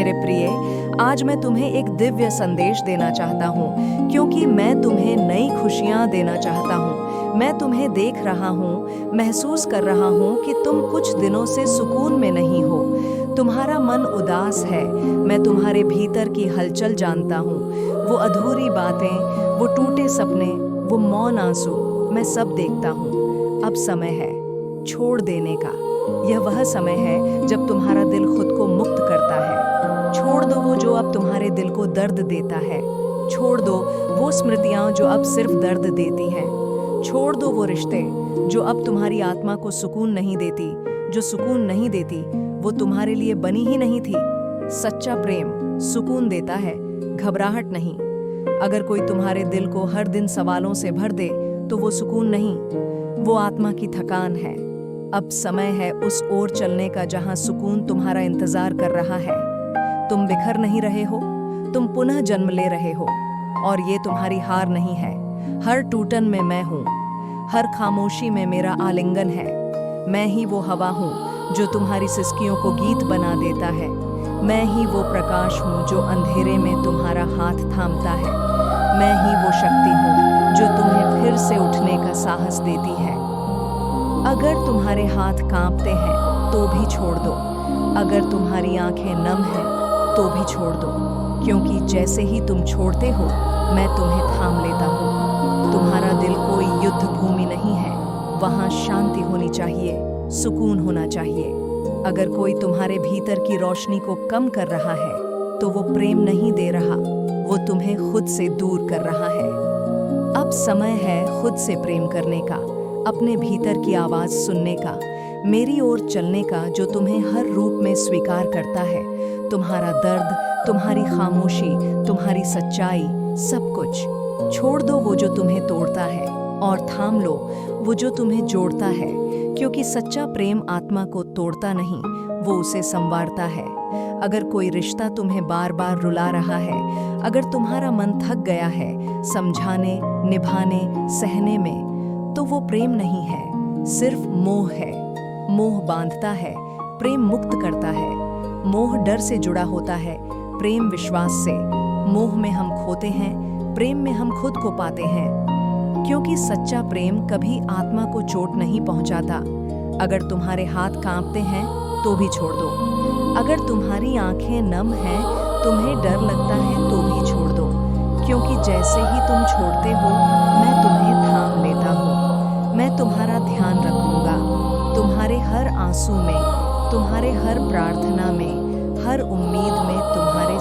मेरे प्रिय, आज मैं तुम्हें एक दिव्य संदेश देना चाहता हूँ, क्योंकि मैं तुम्हें नई खुशियाँ देना चाहता हूँ। मैं तुम्हें देख रहा हूँ, महसूस कर रहा हूँ कि तुम कुछ दिनों से सुकून में नहीं हो। तुम्हारा मन उदास है। मैं तुम्हारे भीतर की हलचल जानता हूँ। वो अधूरी बातें, वो टूटे सपने, वो मौन आंसू, मैं सब देखता हूँ। अब समय है छोड़ देने का। यह वह समय है जब तुम्हारा दिल खुद को मुक्त करता है। छोड़ दो वो जो अब तुम्हारे दिल को दर्द देता है। छोड़ दो वो स्मृतियां जो अब सिर्फ दर्द देती हैं। छोड़ दो वो रिश्ते जो अब तुम्हारी आत्मा को सुकून नहीं देती। जो सुकून नहीं देती वो तुम्हारे लिए बनी ही नहीं थी। सच्चा प्रेम सुकून देता है, घबराहट नहीं। अगर कोई तुम्हारे दिल को हर दिन सवालों से भर दे तो वो सुकून नहीं, वो आत्मा की थकान है। अब समय है उस ओर चलने का जहां सुकून तुम्हारा इंतजार कर रहा है। तुम बिखर नहीं रहे हो, तुम पुनः जन्म ले रहे हो, और ये तुम्हारी हार नहीं है। हर टूटन में मैं हूँ, हर खामोशी में मेरा आलिंगन है। मैं ही वो हवा हूँ जो तुम्हारी सिसकियों को गीत बना देता है। मैं ही वो प्रकाश हूँ जो अंधेरे में तुम्हारा हाथ थामता है। मैं ही वो शक्ति हूँ जो तुम्हें फिर से उठने का साहस देती है। अगर तुम्हारे हाथ कांपते हैं तो भी छोड़ दो। अगर तुम्हारी आंखें नम हैं तो भी छोड़ दो, क्योंकि जैसे ही तुम छोड़ते हो मैं तुम्हें थाम लेता हूँ। तुम्हारा दिल कोई युद्ध भूमि नहीं है। वहाँ शांति होनी चाहिए, सुकून होना चाहिए। अगर कोई तुम्हारे भीतर की रोशनी को कम कर रहा है तो वो प्रेम नहीं दे रहा, वो तुम्हें खुद से दूर कर रहा है। अब समय है खुद से प्रेम करने का, अपने भीतर की आवाज सुनने का, मेरी ओर चलने का जो तुम्हें हर रूप में स्वीकार करता है। तुम्हारा दर्द, तुम्हारी खामोशी, तुम्हारी सच्चाई, सब कुछ। छोड़ दो वो जो तुम्हें तोड़ता है और थाम लो वो जो तुम्हें जोड़ता है, क्योंकि सच्चा प्रेम आत्मा को तोड़ता नहीं, वो उसे संवारता है। अगर कोई रिश्ता तुम्हें बार बार रुला रहा है, अगर तुम्हारा मन थक गया है समझाने, निभाने, सहने में, तो वो प्रेम नहीं है, सिर्फ मोह है। मोह बांधता है, प्रेम मुक्त करता है। मोह डर से जुड़ा होता है, प्रेम विश्वास से। मोह में हम खोते हैं, प्रेम में हम खुद को पाते हैं। क्योंकि सच्चा प्रेम कभी आत्मा को चोट नहीं पहुंचाता। अगर तुम्हारे हाथ कांपते हैं तो भी छोड़ दो। अगर तुम्हारी आंखें नम हैं, तुम्हें डर लगता है तो भी छोड़ दो, क्योंकि जैसे ही तुम छोड़ते हो मैं तुम्हें थाम लेता हूँ। मैं तुम्हारा ध्यान रखूंगा, तुम्हारे हर आंसू में, तुम्हारे हर प्रार्थना में, हर उम्मीद में तुम्हारे